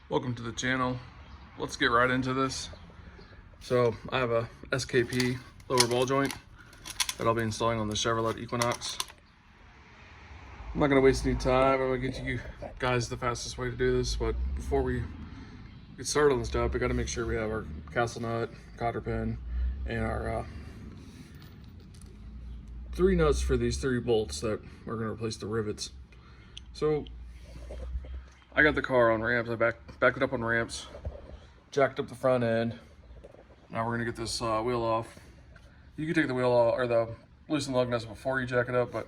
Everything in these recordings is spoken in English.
Welcome to the channel. Let's get right into this. So I have a SKP lower ball joint that I'll be installing on the Chevrolet Equinox. I'm not going to waste any time. I'm going to get you guys the fastest way to do this, but before we get started on this job, we got to make sure we have our castle nut, cotter pin, and our 3 nuts for these 3 bolts that are going to replace the rivets. So I got the car on ramps. I backed it up on ramps, jacked up the front end. Now we're gonna get this wheel off. You can take the wheel off or the loosen lug nuts before you jack it up, but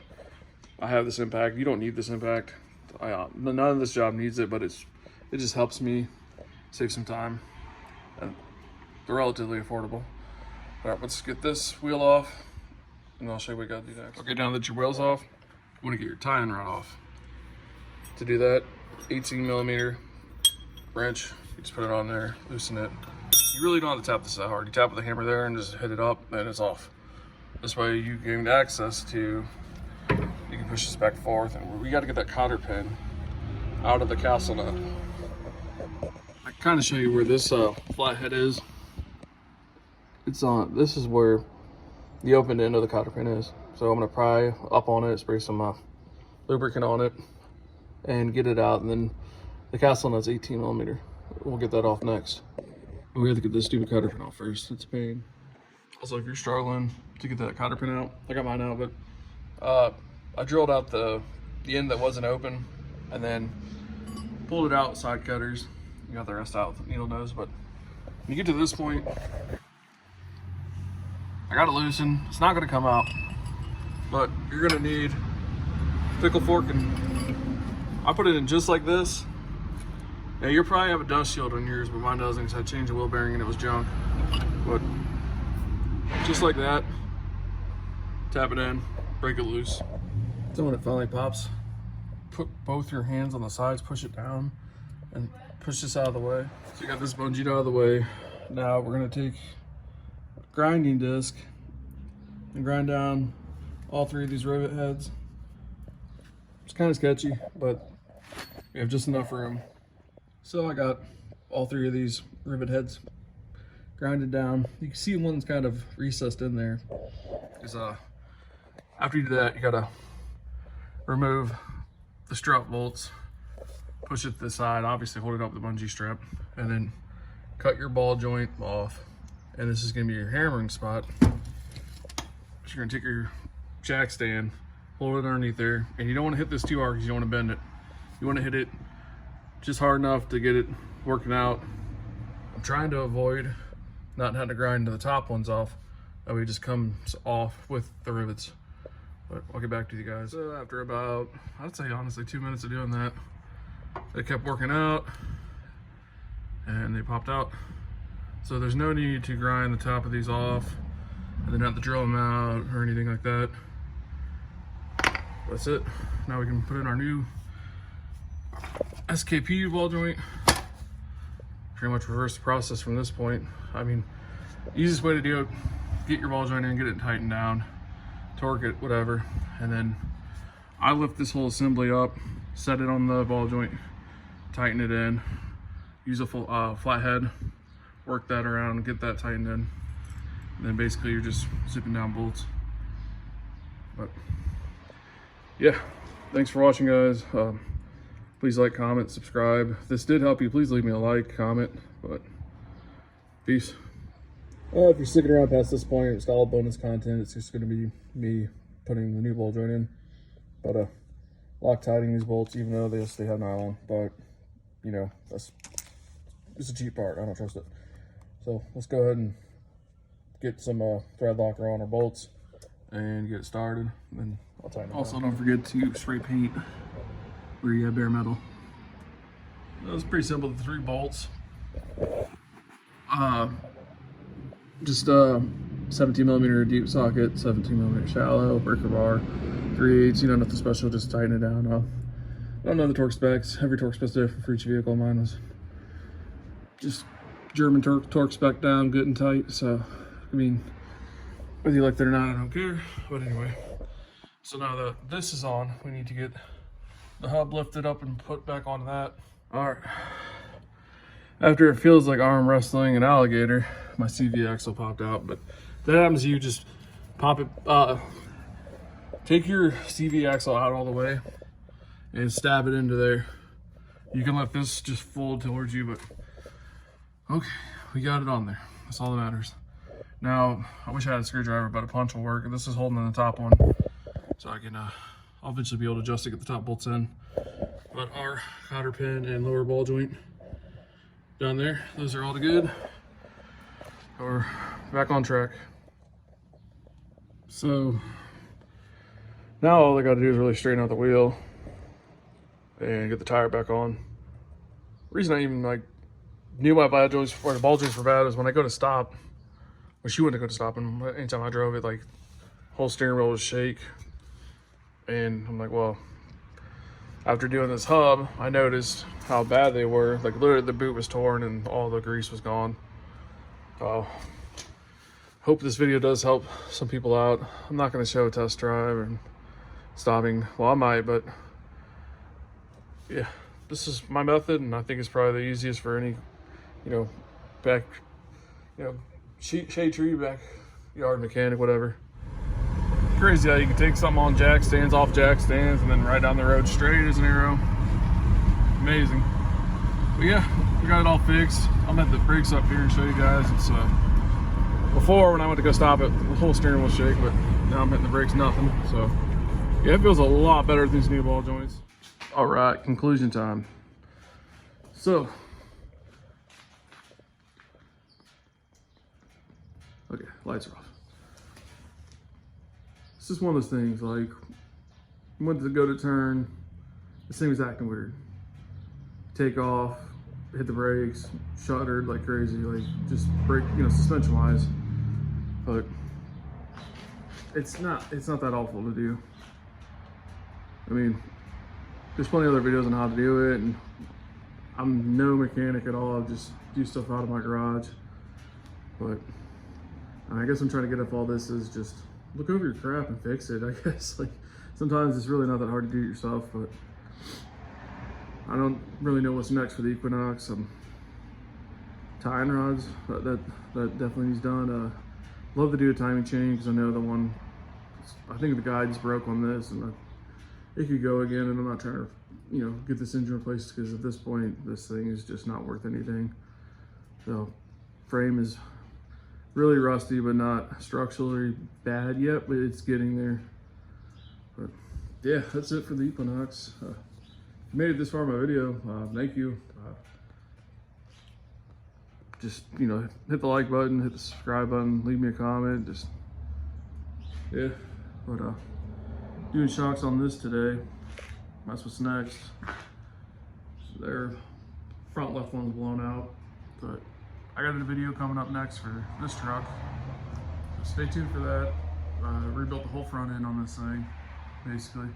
I have this impact. You don't need this impact. None of this job needs it, but it just helps me save some time, and they're relatively affordable. All right, let's get this wheel off, and I'll show you what we gotta do next. Okay, now that your wheel's off, you wanna get your tie-in rod off. To do that, 18mm wrench, you just put it on there, loosen it. You really don't have to tap this that hard. You tap with the hammer there and just hit it up, and it's off. This way you gain access to, you can push this back and forth, and we got to get that cotter pin out of the castle nut. I kind of show you where this flathead is. It's on, this is where the open end of the cotter pin is. So I'm gonna pry up on it, spray some lubricant on it, and get it out. And then the castle nut's 18mm. We'll get that off next. We have to get this stupid cotter pin off first. It's a pain. Also, if you're struggling to get that cotter pin out, I got mine out, but I drilled out the end that wasn't open and then pulled it out, side cutters. You got the rest out with the needle nose, but when you get to this point, I got it loosened. It's not gonna come out, but you're gonna need pickle fork, and I put it in just like this. Now you'll probably have a dust shield on yours, but mine doesn't, because I changed the wheel bearing and it was junk. But just like that, tap it in, break it loose. Then when it finally pops, put both your hands on the sides, push it down, and push this out of the way. So you got this bungeed out of the way. Now we're gonna take a grinding disc and grind down all 3 of these rivet heads. It's kind of sketchy, but we have just enough room. So I got all 3 of these rivet heads grinded down. You can see one's kind of recessed in there. Because after you do that, you gotta remove the strut bolts, push it to the side, obviously hold it up with the bungee strap, and then cut your ball joint off. And this is gonna be your hammering spot. So you're gonna take your jack stand, hold it underneath there, and you don't want to hit this too hard because you don't want to bend it. You want to hit it just hard enough to get it working out. I'm trying to avoid not having to grind the top ones off. That way it just comes off with the rivets. But I'll get back to you guys. So after about, I'd say honestly 2 minutes of doing that, they kept working out and they popped out. So there's no need to grind the top of these off and then have to drill them out or anything like that. That's it. Now we can put in our new SKP ball joint. Pretty much reverse the process from this point. I mean, easiest way to do it, get your ball joint in, get it tightened down, torque it, whatever. And then I lift this whole assembly up, set it on the ball joint, tighten it in, use a full flathead, work that around, get that tightened in. And then basically you're just zipping down bolts. But yeah, thanks for watching, guys. Please like, comment, subscribe. If this did help you, please leave me a like, comment, but peace. Well, if you're sticking around past this point, it's all bonus content. It's just gonna be me putting the new ball joint in. But Loctiting these bolts, even though they have nylon, but you know, it's a cheap part, I don't trust it. So let's go ahead and get some thread locker on our bolts and get it started, and then I'll tighten it. Also, don't forget to spray paint where you have bare metal. That was pretty simple. The 3 bolts, just 17mm deep socket, 17mm shallow, breaker bar, 3/8. You know, nothing special. Just tighten it down. I don't know the torque specs. Every torque spec's different for each vehicle. Mine was just German torque spec down, good and tight. So I mean, whether you like that or not, I don't care. But anyway, so now that this is on, we need to get the hub lifted up and put back onto that. All right, after it feels like arm wrestling an alligator, my CV axle popped out. But if that happens to you, just pop it, take your CV axle out all the way and stab it into there. You can let this just fold towards you, but okay, we got it on there. That's all that matters. Now, I wish I had a screwdriver, but a punch will work. This is holding in the top one, so I can, I'll eventually be able to adjust to get the top bolts in. But our cotter pin and lower ball joint down there, those are all good. We're back on track. So now all I got to do is really straighten out the wheel and get the tire back on. The reason I even like knew my ball joints, where the ball joints were bad, is when I go to stop, when she went to go to stop, and anytime I drove it, like whole steering wheel would shake. And I'm like, well, after doing this hub, I noticed how bad they were. Like literally the boot was torn and all the grease was gone. Hope this video does help some people out. I'm not going to show a test drive and stopping. Well, I might, but yeah, this is my method, and I think it's probably the easiest for any, shade tree, backyard mechanic, whatever. Crazy how you can take something on jack stands, off jack stands, and then right down the road straight as an arrow. Amazing. But yeah, we got it all fixed. I'll let the brakes up here and show you guys. It's before, when I went to go stop it, the whole steering will shake, but now I'm hitting the brakes, nothing. So yeah, it feels a lot better than these new ball joints. All right, conclusion time. So, okay, lights are off. It's just one of those things, like, went to go to turn, this thing was acting weird. Take off, hit the brakes, shuddered like crazy, like just brake, suspension wise. But it's not that awful to do. I mean, there's plenty of other videos on how to do it, and I'm no mechanic at all. I just do stuff out of my garage. But I guess I'm trying to get up all this is just look over your crap and fix it. I guess, like, sometimes it's really not that hard to do it yourself, but I don't really know what's next for the Equinox. Tying rods, that definitely needs done. Love to do a timing chain, because I know the one, I think the guides broke on this, and it could go again, and I'm not trying to, get this engine replaced, because at this point, this thing is just not worth anything. So, frame is really rusty, but not structurally bad yet, but it's getting there. But yeah, that's it for the Equinox. If you made it this far in my video, thank you. Just, hit the like button, hit the subscribe button, leave me a comment, yeah. But doing shocks on this today. That's what's next. So their front left one's blown out, but I got a video coming up next for this truck. So stay tuned for that. Rebuilt the whole front end on this thing, basically.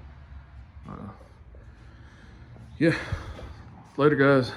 Yeah, later guys.